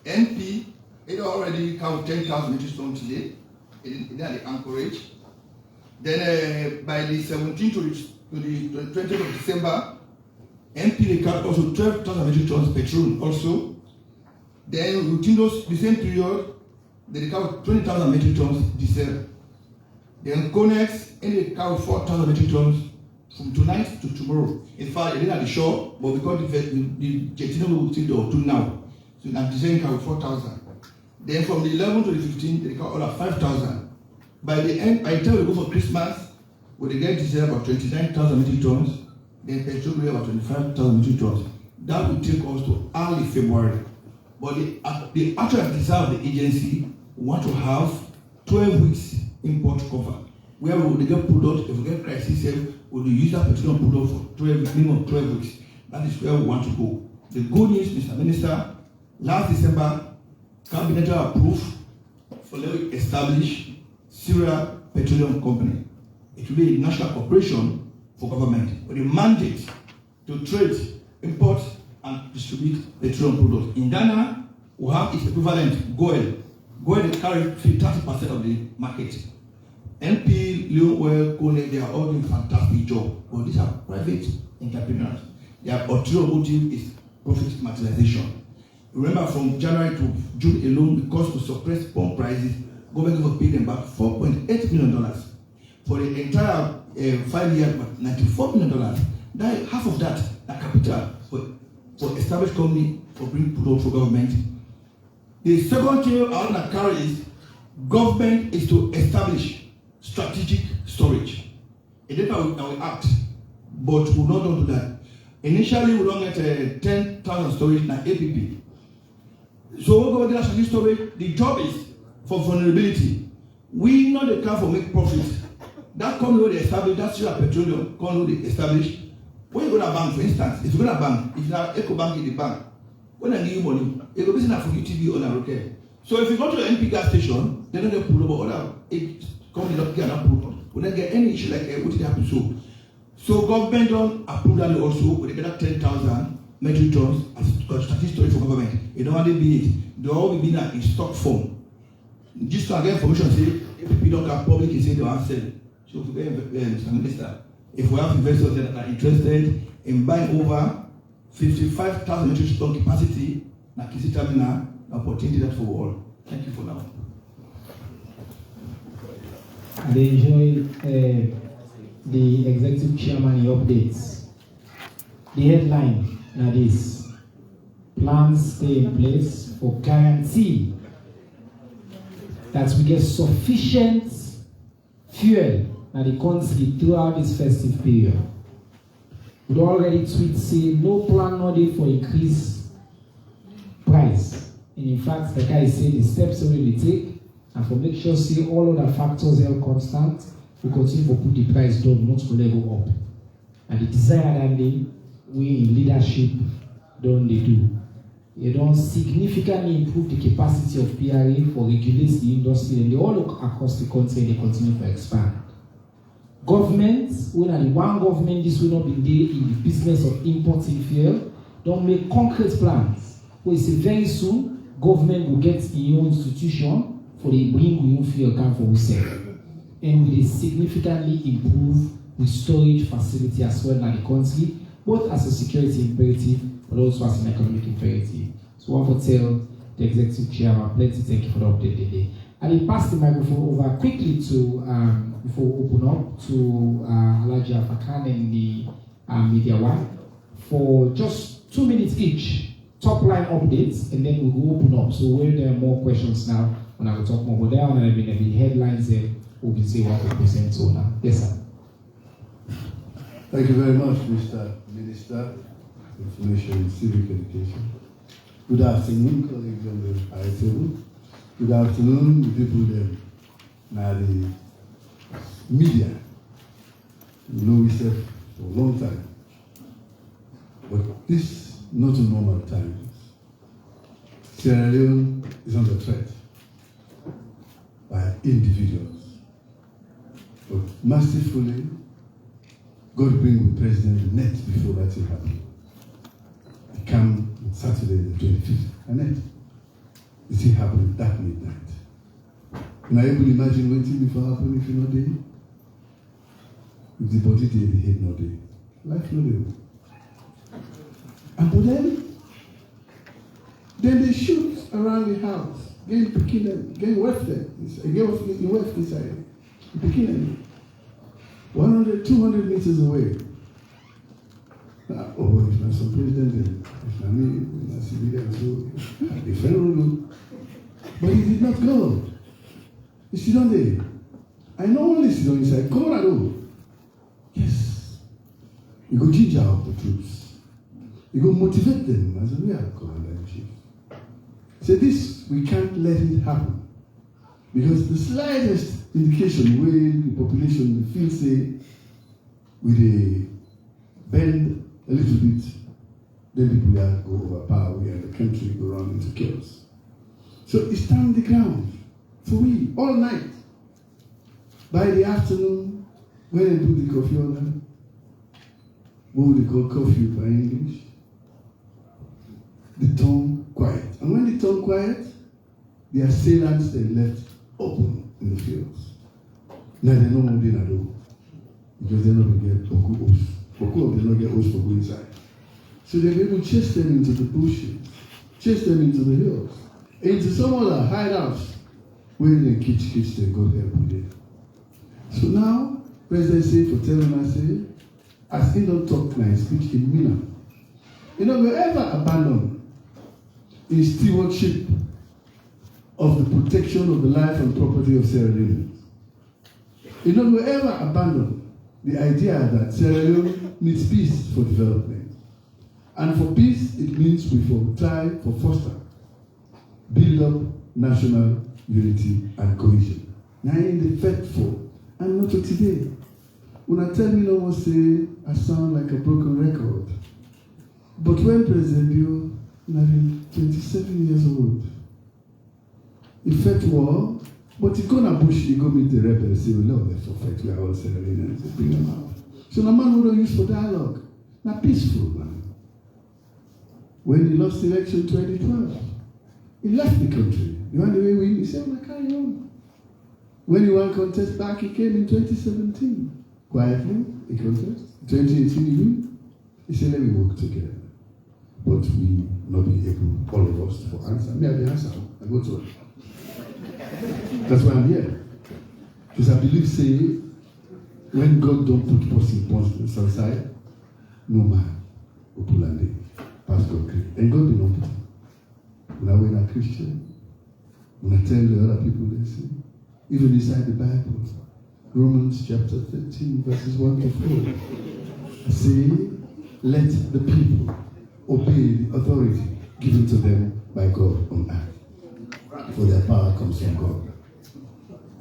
NP, it already count 10,000 metric tons today in the anchorage. Then by the 17th to the 20th of December, NP they count also 12,000 metric tons petroleum also. Then within the same period, they count 20,000 metric tons diesel. Then Conex, they count 4,000 metric tons from tonight to tomorrow. In fact, they didn't at the shore, but because the Jetino will take the two now. So now the count 4,000. Then from the 11th to the 15th, they count all of 5,000. By the time we go for Christmas, we get diesel about 29,000 metric tons. Then petrol will about 25,000 metric tons. That will take us to early February. But the actual desire of the agency want to have 12 weeks import cover. Where we will get product, if we get crisis, we will use that petroleum product for minimum 12 weeks. That is where we want to go. The good news, Mr. Minister, last December, Cabinet approved for them to establish Sierra Petroleum Company. It will be a national corporation for government with a mandate to trade, import, and distribute petroleum products. In Ghana, we have its equivalent, GOEL. GOEL carry 30% of the market. NP, Leon Oil, Kone, they are all doing fantastic job. But these are private entrepreneurs. Their ulterior motive is profit maximization. Remember, from January to June alone, because we suppressed pump prices, government will pay them back $4.8 million. For the entire 5 years, $94 million. That, half of that, a capital for established company for bringing product for government. The second thing I want to carry is government is to establish strategic storage. A data will act, but we will not do that. Initially, we don't get 10,000 storage in APP. So we go to strategic storage. The job is for vulnerability. We know they can for make profit. That company they establish, that's Sierra Petroleum company they establish. When you go to a bank, for instance, if you go to a bank, if you have EcoBank in the bank, when I give you money, you go business for UTV or okay. So if you go to the NP gas station, they don't get pulled over or other company don't get pulled over. We don't get any issue like what did happen so government don't approve that also, we get 10,000 metric tons as strategic storage for government. It don't only be it, they all be in stock form. Just to get information, say if people don't have public, say they want to sell. So if we get Mr. Minister, if we have investors that are interested in buying over 55,000 metric ton capacity, na Kisi terminal, opportunity that for all. Thank you for now. I enjoy the executive chairman updates. The headline now this: plans stay in place for guarantee that we get sufficient fuel in the country throughout this festive period. We already tweet say no plan noted for increased price. And in fact, the guy said the steps already take, and for make sure see all other factors held constant, we continue to put the price down, not to level up. And the desire that we in leadership don't they do. You don't significantly improve the capacity of PRA for regulating the industry, and they all look across the country and they continue to expand. Governments, when only one government, this will not be there in the business of importing fuel, don't make concrete plans. We say very soon, government will get its own institution for the bring fuel come for sale. And we significantly improve the storage facility as well in the country, both as a security imperative, but also as an economic imperative. So I want to tell the executive chairman, plenty thank you for the update today. I will pass the microphone over quickly to, before we open up, to Alhaji Afakan and the media one for just 2 minutes each, top line updates, and then we will open up. So where there are more questions now, when I will talk more, but there are going to be headlines there, we'll be saying what we present so now. Yes, sir. Thank you very much, Mr. Minister of Information and Civic Education. Good afternoon, colleagues on the high table. Good afternoon, the people there. Now the media. You know we said for a long time. But this not a normal times. Sierra Leone is under threat by individuals. But mercifully, God bring the president the net before that thing happened. He came on Saturday the 25th, and net. The thing happened that midnight. Can I able to imagine waiting before happen if you're not there? If the body there, the head not there. Life not there. And but then they shoot around the house, getting weft there, getting weft inside. Picking 100, 200 meters away. Oh, if not some president, if not me, if not civilian, so the federal. But he did not go. He sit down there. I know only sit down inside. Colorado. Yes. You go ginger up the troops. You go motivate them as a real commander-in-chief. Say this, we can't let it happen. Because the slightest indication where the population feel say with a bend a little bit, then people are go overpower, we and the country go run into chaos. So it stand the ground for we all night. By the afternoon, when they put the coffee on, what would they call coffee by English? The tongue quiet. And when the tongue quiet, the assailants they left open in the fields. Now they know more than I do. Because they're not going to get Oku oats. Oku of them not get oats for going inside. So they're able to chase them into the bushes, chase them into the hills, into some other hideouts where they kitch they go help with it. So now, President say for telling us, say, as he don't talk nice speech in Mina. You know, we ever abandon in stewardship of the protection of the life and property of Sierra Leone. You know, we ever abandon the idea that Sierra Leone needs peace for development. And for peace, it means we will try for foster, build up national unity and cohesion. Now in the faithful, and not to today. When I tell me no more say, I sound like a broken record. But when President Bill, 27 years old, he fought war, but he go to bush, he go meet the rebels, say, well, no, let's fight, we are all Sierra Leoneans, bring them out. So the man who don't use for dialogue, not peaceful, man. When he lost the election 2012, he left the country. You want the way we, he said, well, carry on. When he won contest back, he came in 2017. Quietly, he contest. 2018, he win. He said, let me work together. But we not be able, all of us, for answer. Me, I the answer. I go to it. That's why I'm here. Because I believe, say, when God don't put person aside, no man will pull and day. Past God create. And God did not put him. When I went a Christian, when I tell the other people, they say, even inside the Bible, Romans chapter 13, verses 1 to 4, say, let the people obey the authority given to them by God on earth. For their power comes from God.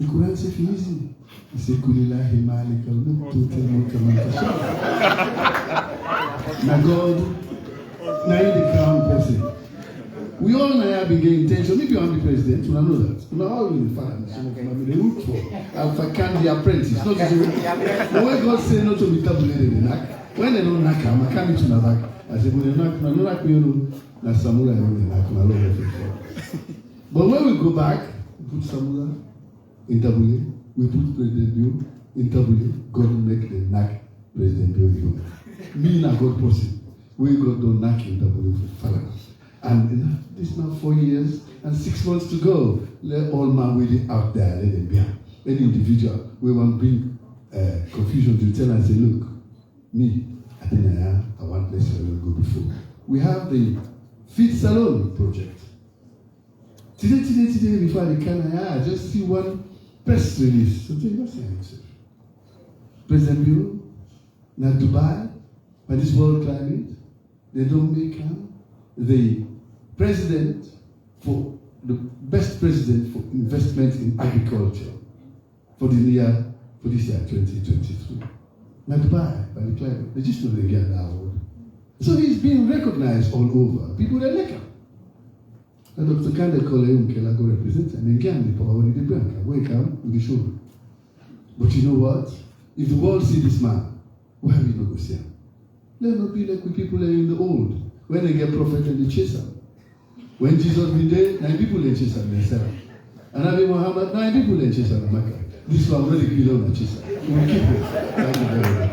The Quran says easy. He said, Kulilahi malika Now God, now in the crown person. We all have been getting tension. Maybe I'm the president, you know that. You know how you find some of them, they look for. If I can be apprentice, not to do it. But when God say not to be tabulated in the neck, when they don't knock him, I can't be to the back. I say, when they knock, no, like me, na Samurai, but when we go back, we put Samurai in tabule, we put President Bill in tabule, God make the knack President Bill. Me and God person, we God don't knack in tabule for Falana. And this now 4 years and 6 months to go. Let all man waiting out there, let them be. Any individual, we want to bring confusion to tell and say, look, me, I think I want this to go before. We have the Fit Salon project. Today, before the can I just see one press release. So what's the answer? President Bureau, not Dubai, by this world climate, they don't make the president for the best president for investment in agriculture for this year 2023. Not Dubai, by the climate. They just don't get that award. So he's being recognized all over. People that like him. And Dr. Kande Koleum Kelago represents and again the power of the bank. Wake up with the show. But you know what? If the world see this man, why we not go see him? Let not be like with people in the old. When they get prophet and they chase him. When Jesus be there, 9 people they chase him themselves. And Nabi Muhammad, 9 people they chase him in Mecca. This one really kill on the chase him. We'll keep it. Thank you very much.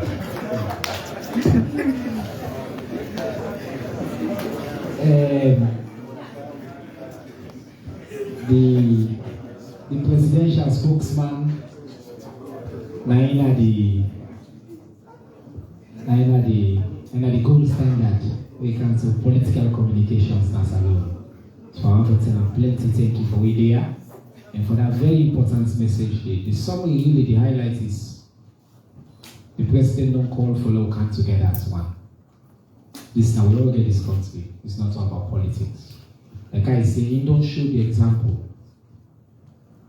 The presidential spokesman, the gold standard when it comes to political communications in Salone. So I want to tell them plenty thank you for where they are and for that very important message. The summary, really, the highlight is the president don't call for all come together as one. This now we all get this country. It's not all about politics. Like I say, he don't show the example.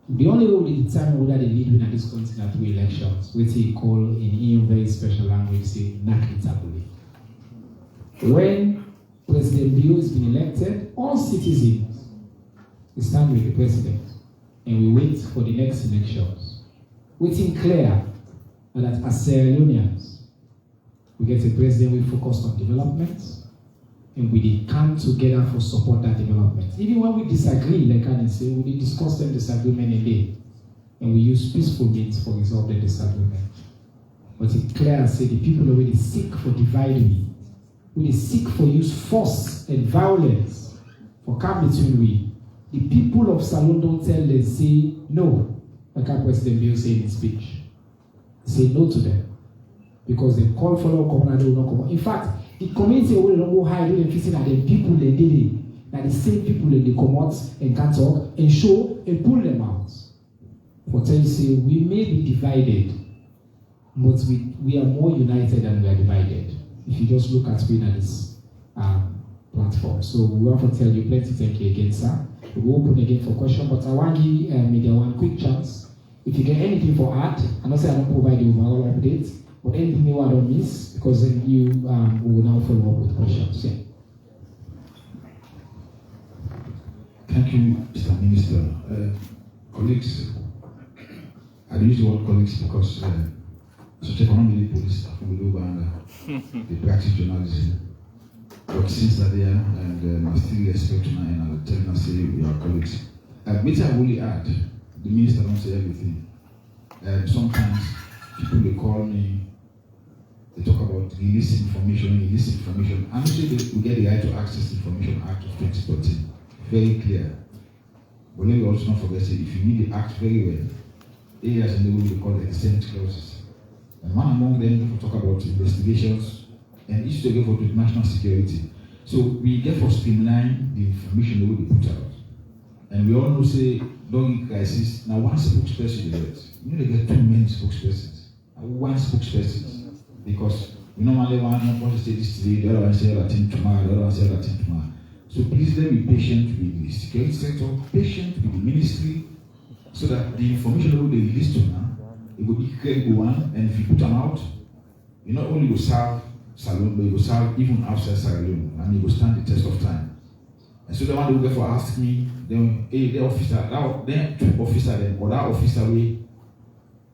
The only way we determine whether they lead in this country are through elections, which he call in EU very special language, say, Nakitabuli. When President Bio has been elected, all citizens stand with the president and we wait for the next elections. Waiting clear that as Sierra Leoneans, we get a president we focus on development and we come together for support that development. Even when we disagree, like I say, we discuss them disagreement a day and we use peaceful means for resolve the disagreement. But it's clear and say the people already seek for dividing. We seek for use force and violence for come between we. The people of Salone don't tell them, say no, like our President Bill said in his speech. Say no to them. Because they call for no common and they will not come. In fact, the community will not go hide and facing at the people they did it. That the same people that they come out and can talk and show and pull them out. For tell you say we may be divided, but we are more united than we are divided. If you just look at Queen at this platform. So we want to tell you plenty thank you again, sir. We will open again for questions, but I want to give media one quick chance. If you get anything for art, I know say I don't provide the overall update, but anything you want to miss, because then you will now follow up with questions. Yeah. Thank you, Mr. Minister. Colleagues, I use the word colleagues because such economic police staff will do the practice journalism. But since that they are, and I still respect now, and I'll tell them, say we are colleagues. Which I really add, the minister don't say everything. Sometimes people they call me, they talk about release information. I'm sure we get the right to access information Act of 2013. Very clear. But let me also not forget, if you read the Act very well, areas in the way we call exempt clauses. And one among them, people talk about investigations and issues they go for national security. So we therefore streamline the information the way we put out. And we all know, say, during crisis, now one spokesperson is it. You know, they get too many spokespersons. One spokesperson. Because we normally want to say this today, the other one say that thing tomorrow, the other one say that thing tomorrow. So please let me be patient with the security sector, patient with the ministry, so that the information that they release to now, it will be credible one, and if you put them out, you not only will serve Salone, but it will serve even outside Sierra Leone, and it will stand the test of time. And so the one they for ask me, then hey, the officer, then two officer then, or that officer we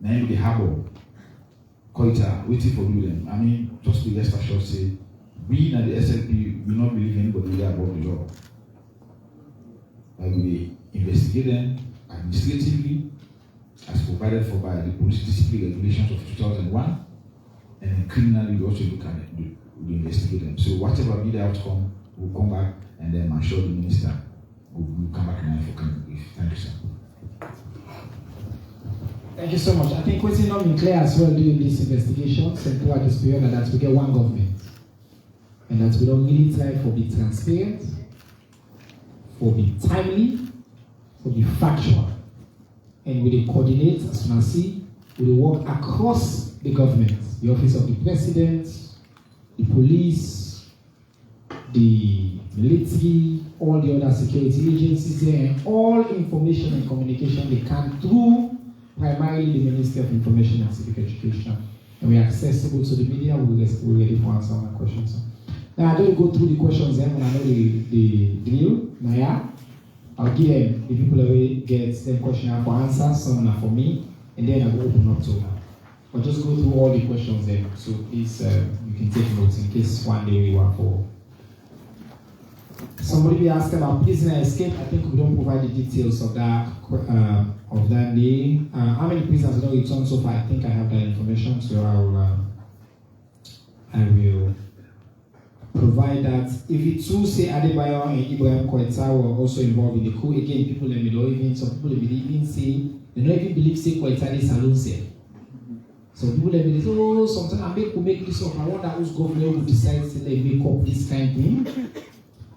name the harbor, Koita, waiting for them. I mean, just be rest assured, say, we at the SLP will not believe anybody there above the law. We investigate them administratively, as provided for by the police discipline regulations of 2001, and then criminally we also look at it, we investigate them. So whatever be the outcome, we'll come back and then I'm sure the minister will come back and for coming brief. Thank you, sir. Thank you so much. I think what's not been clear as well during these investigations and throughout this period that we get one government, and that we don't really try for be transparent, for be timely, for be factual, and we coordinate as soon as see, we work across the government, the office of the president, the police, the military, all the other security agencies there, and all information and communication they can through primarily the Ministry of Information and Civic Education. And we are accessible to the media. We're ready for answer my questions. Now I don't go through the questions then when I know the drill. Now yeah, I'll give them the people that get them question for answers, some are for me, and then I will open up to them. But just go through all the questions there. So please you can take notes in case one day we want for. Somebody be asking about prisoner escape. I think we don't provide the details of that day. How many prisoners don't return so far? I think I have that information, so I will provide that. If it's true, say Adebayo and Ibrahim Koita were also involved in the coup. Again, people let me know. Even some people even say they don't even believe say Koita is alone say. So people let me say, oh, sometimes I make this up. I wonder whose government will decide to let make up this kind of thing.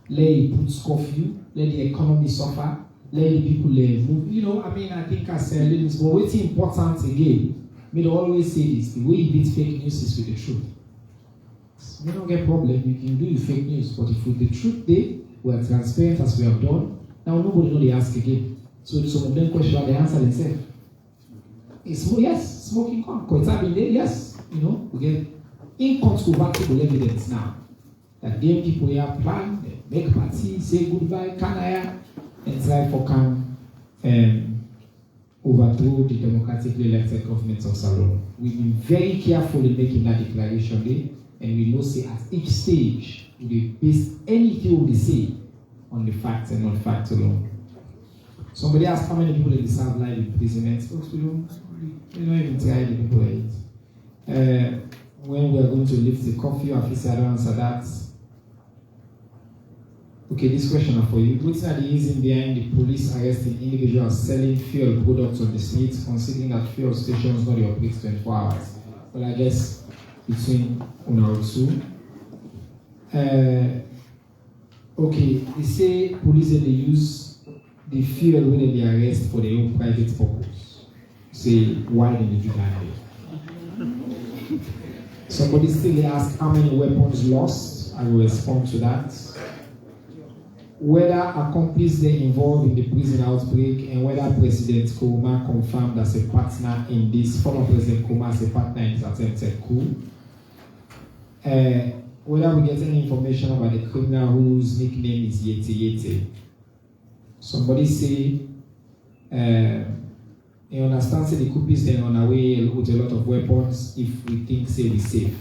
Let it put curfew, let the economy suffer, let the people move. You know, I mean, I think I said this, but what's important again, me always say this, the way you beat fake news is with the truth. You don't get problem, you can do your fake news, but if with the truth there, we are transparent as we have done, now nobody know they ask again. So some of them question, they answer themselves. Yes, smoking gun, Koita been there, yes, you know, we get incontrovertible evidence now. That them people here plan, they make party, say goodbye, Kanaya, and try for can overthrow the democratically elected government of Salon. We've been very careful in making that declaration there, and we know say at each stage we base anything we say on the facts and not facts alone. Somebody asked how many people they deserve life imprisonment. Folks, we don't even try the people it. When we are going to lift the curfew, officer, I don't answer that. Okay, this question is for you. What's the reason behind the police arresting individuals selling fuel products on the streets, considering that fuel stations not operate 24 hours? Well, I guess between 1 or 2. Okay, they say police they use the fuel when they arrest for their own private purpose. Say, why did they do that? Somebody still asked how many weapons lost. I will respond to that. Whether accomplices they involved in the prison outbreak and whether President Nkrumah confirmed as a partner in this, former President Nkrumah as a partner in this attempted coup. Whether we get any information about the criminal whose nickname is Yete Yete. Somebody say, you understand, say the coupists then on our way with a lot of weapons if we think say we safe.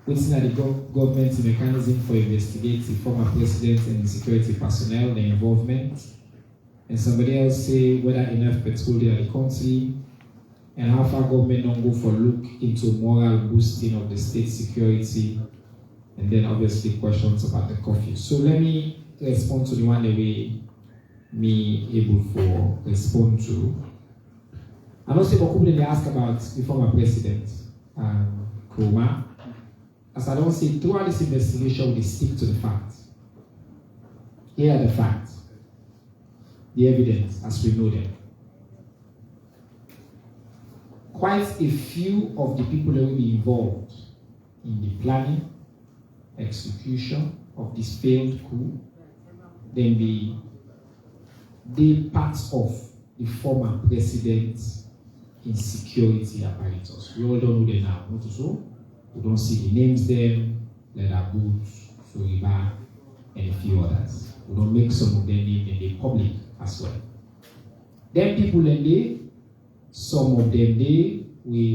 What's in the government's mechanism for investigating the former president and the security personnel, their involvement? And somebody else say whether enough petroleum in the country and how far government don't go for look into moral boosting of the state security, and then obviously questions about the curfew. So let me respond to the one that we me able for respond to. And also people they ask about the former president, Nkrumah. As I don't say, throughout this investigation, we stick to the facts. Here are the facts, the evidence as we know them. Quite a few of the people that will be involved in the planning, execution of this failed coup, then they parts of the former president's insecurity apparatus. We all don't know them now, not so. We don't see the names there, leather boots, Suriba, and the few others. We don't make some of them name in the public as well. Then people in there, some of them they,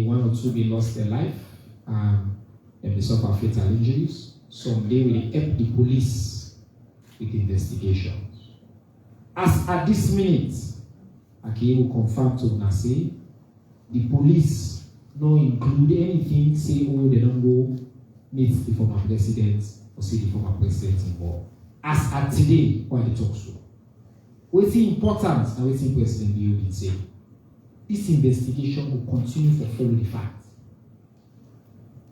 one or two they lost their life, and they suffer fatal injuries. Some they will help the police with investigations. As at this minute, I will confirm to una say the police no include anything say oh they don't go meet the former president or see the former president involved. As at today, when they talk so. What's important and what's President Bio say? This investigation will continue to follow the facts.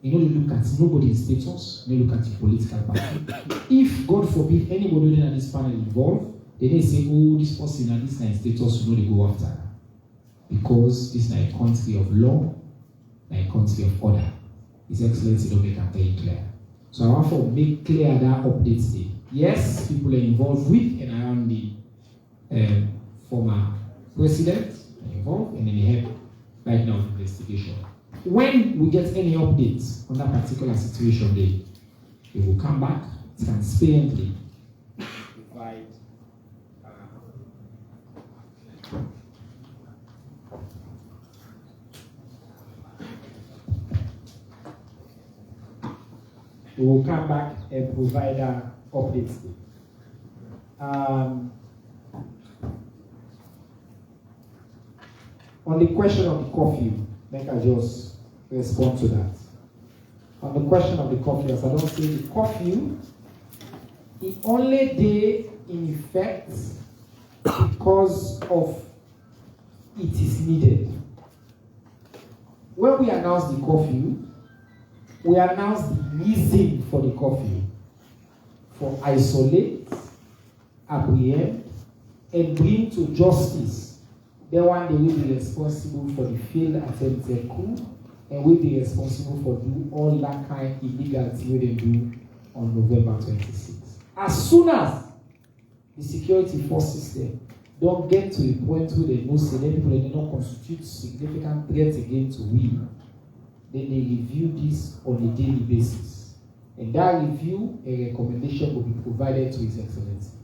You know, you look at nobody's status, you look at the political party. If, God forbid, anybody in this panel involved, they may say, oh, this person and this kind of status, you know, they go after. Because this is not a country of law, not a country of order. His Excellency don't make it very clear. So I want to make clear that update today. Yes, people are involved with and around the former president involved, and then they help right now in the investigation. When we get any updates on that particular situation, they will come back transparently. Provide we will come back and provide updates. On the question of the curfew, make I just respond to that. On the question of the curfew, as I don't say the curfew, the only day in effect because of it is needed. When we announce the curfew, we announce the reason for the curfew. For isolate, apprehend, and bring to justice the one they will be responsible for the failed attempted coup and will be responsible for doing all that kind of illegality we they do on November 26th. As soon as the security forces there don't get to a point where they know say people they don't constitute significant threats again to we, then they review this on a daily basis. And that review, a recommendation will be provided to His Excellency.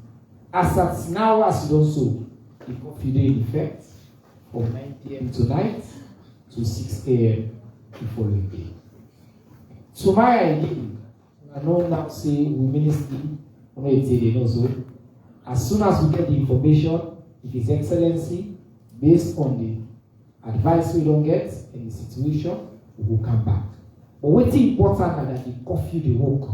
As at now, as also, the curfew day in effect from 9 p.m. tonight to 6 a.m. the following day. Tomorrow evening, I know now say we ministry, also, as soon as we get the information, with His Excellency, based on the advice we don't get in the situation, we will come back. But what's important is that the curfew they work